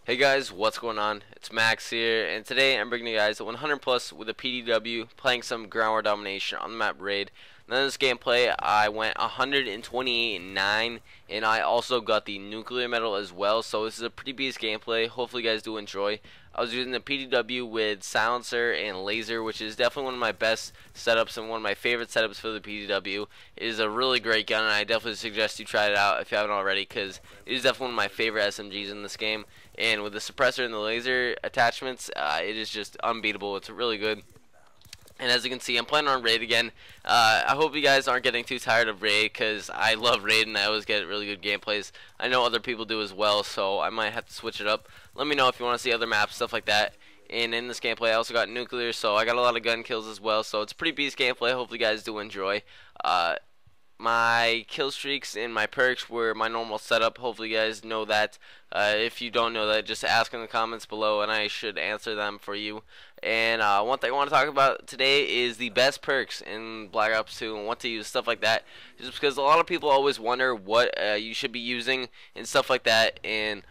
Hey guys, what's going on? It's Max here, and today I'm bringing you guys a 100 plus with a PDW, playing some ground war domination on the map Raid. Now in this gameplay, I went 128-9, and I also got the nuclear medal as well. So this is a pretty beast gameplay. Hopefully you guys do enjoy. I was using the PDW with silencer and laser, which is definitely one of my best setups and one of my favorite setups for the PDW. It is a really great gun, and I definitely suggest you try it out if you haven't already, because it is definitely one of my favorite SMGs in this game. And with the suppressor and the laser attachments, it is just unbeatable. It's really good. And as you can see, I'm playing on Raid again. I hope you guys aren't getting too tired of Raid, because I love Raid and I always get really good gameplays. I know other people do as well, so I might have to switch it up. Let me know if you want to see other maps, stuff like that. And in this gameplay, I also got nuclear, so I got a lot of gun kills as well. So it's a pretty beast gameplay. Hopefully you guys do enjoy. My kill streaks and my perks were my normal setup. Hopefully you guys know that. If you don't know that, just ask in the comments below and I should answer them for you. And one thing I want to talk about today is the best perks in Black Ops 2 and what to use, stuff like that. Just because a lot of people always wonder what you should be using and stuff like that, and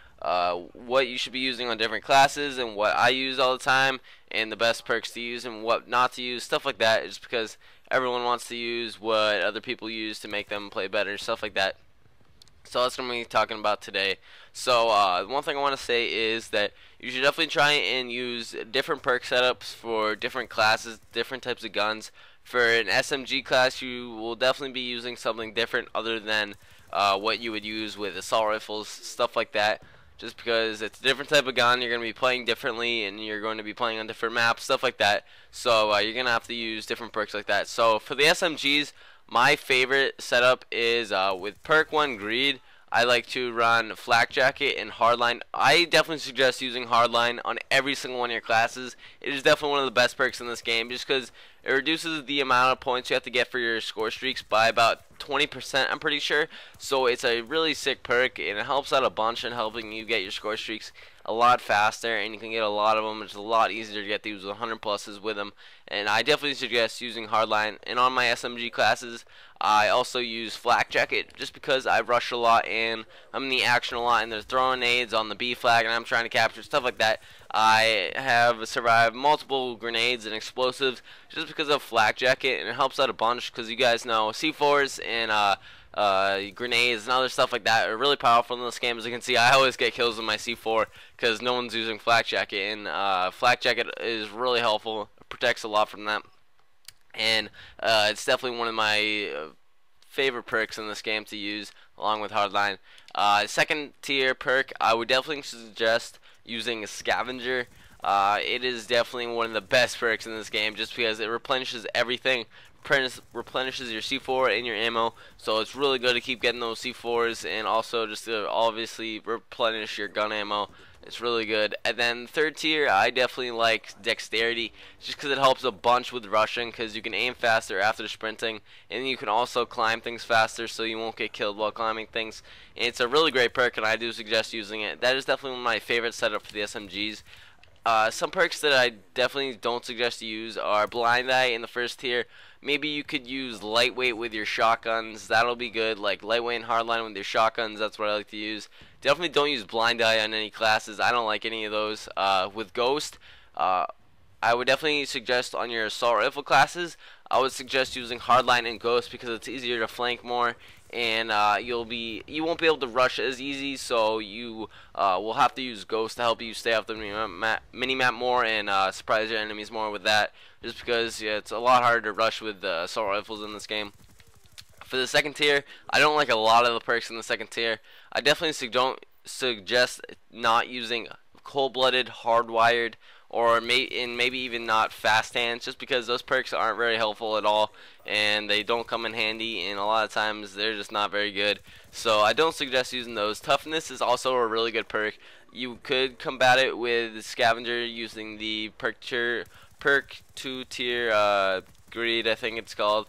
what you should be using on different classes and what I use all the time, and the best perks to use and what not to use, stuff like that. Just because everyone wants to use what other people use to make them play better, stuff like that. So that's what I'm going to be talking about today. So one thing I want to say is that you should definitely try and use different perk setups for different classes, different types of guns. For an SMG class, you will definitely be using something different other than what you would use with assault rifles, stuff like that. Just because it's a different type of gun, you're going to be playing differently, and you're going to be playing on different maps, stuff like that. So you're going to have to use different perks like that. So for the SMGs, my favorite setup is with perk 1 Greed. I like to run Flak Jacket and Hardline. I definitely suggest using Hardline on every single one of your classes. It is definitely one of the best perks in this game, just because it reduces the amount of points you have to get for your score streaks by about 20%, I'm pretty sure. So it's a really sick perk, and it helps out a bunch in helping you get your score streaks a lot faster, and you can get a lot of them. It's a lot easier to get these 100 pluses with them, and I definitely suggest using Hardline. And on my SMG classes, I also use Flak Jacket just because I rush a lot and I'm in the action a lot, and they're throwing nades on the B flag and I'm trying to capture stuff like that. I have survived multiple grenades and explosives just because of Flak Jacket, and it helps out a bunch because you guys know C4s and grenades and other stuff like that are really powerful in this game. As you can see, I always get kills with my C4 because no one's using Flak Jacket, and Flak Jacket is really helpful. It protects a lot from that, and it's definitely one of my favorite perks in this game to use along with Hardline. Second tier perk, I would definitely suggest using a Scavenger. It is definitely one of the best perks in this game just because it replenishes everything. Replenishes your C4 and your ammo, so it's really good to keep getting those C4s, and also just to obviously replenish your gun ammo. It's really good. And then third tier, I definitely like Dexterity just because it helps a bunch with rushing, because you can aim faster after sprinting, and you can also climb things faster so you won't get killed while climbing things. And it's a really great perk, and I do suggest using it. That is definitely one of my favorite setup for the SMGs. Some perks that I definitely don't suggest you use are Blind Eye in the first tier. Maybe you could use Lightweight with your shotguns. That'll be good. Like Lightweight and Hardline with your shotguns. That's what I like to use. Definitely don't use Blind Eye on any classes. I don't like any of those. With Ghost, I would definitely suggest on your assault rifle classes, I would suggest using Hardline and Ghost because it's easier to flank more, and you won't be able to rush as easy, so you will have to use Ghost to help you stay off the mini-map more and surprise your enemies more with that, just because it's a lot harder to rush with assault rifles in this game. For the second tier, I don't like a lot of the perks in the second tier. I definitely don't suggest not using Cold-Blooded, Hardwired, or maybe even not Fast Hands, just because those perks aren't very helpful at all, and they don't come in handy, and a lot of times they're just not very good. So I don't suggest using those. Toughness is also a really good perk. You could combat it with Scavenger using the perk 2 tier Greed, I think it's called.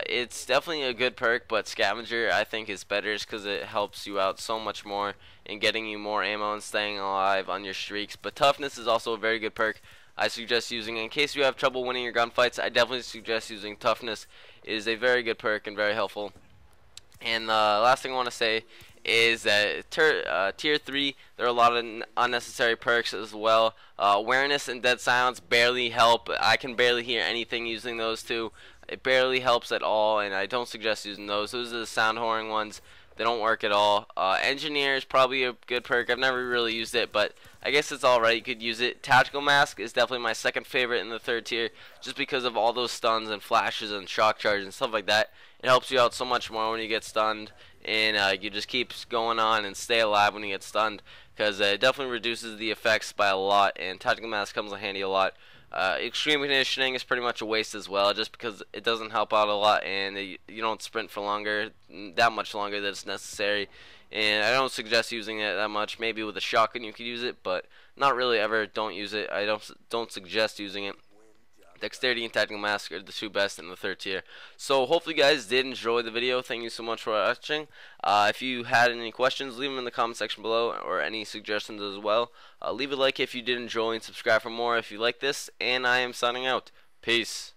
It's definitely a good perk, but Scavenger I think is better just because it helps you out so much more in getting you more ammo and staying alive on your streaks. But Toughness is also a very good perk. I suggest using in case you have trouble winning your gunfights. I definitely suggest using Toughness. It is a very good perk and very helpful. And the last thing I want to say is that tier 3, there are a lot of unnecessary perks as well. Awareness and dead silence barely help. I can barely hear anything using those two. It barely helps at all, and I don't suggest using those. Those are the sound whoring ones. They don't work at all. Engineer is probably a good perk. I've never really used it, but I guess it's alright. You could use it. Tactical Mask is definitely my second favorite in the third tier, just because of all those stuns and flashes and shock charge and stuff like that. It helps you out so much more when you get stunned, and you just keep going on and stay alive when you get stunned, because it definitely reduces the effects by a lot, and Tactical Mask comes in handy a lot. Extreme Conditioning is pretty much a waste as well, just because it doesn't help out a lot, and you don't sprint for longer, that much longer than it's necessary. And I don't suggest using it that much. Maybe with a shotgun you could use it, but not really ever. Don't use it. I don't suggest using it. Dexterity and Tactical Mask are the two best in the third tier. So hopefully you guys did enjoy the video. Thank you so much for watching. If you had any questions, leave them in the comment section below, or any suggestions as well. Leave a like if you did enjoy, and subscribe for more if you like this. And I am signing out. Peace.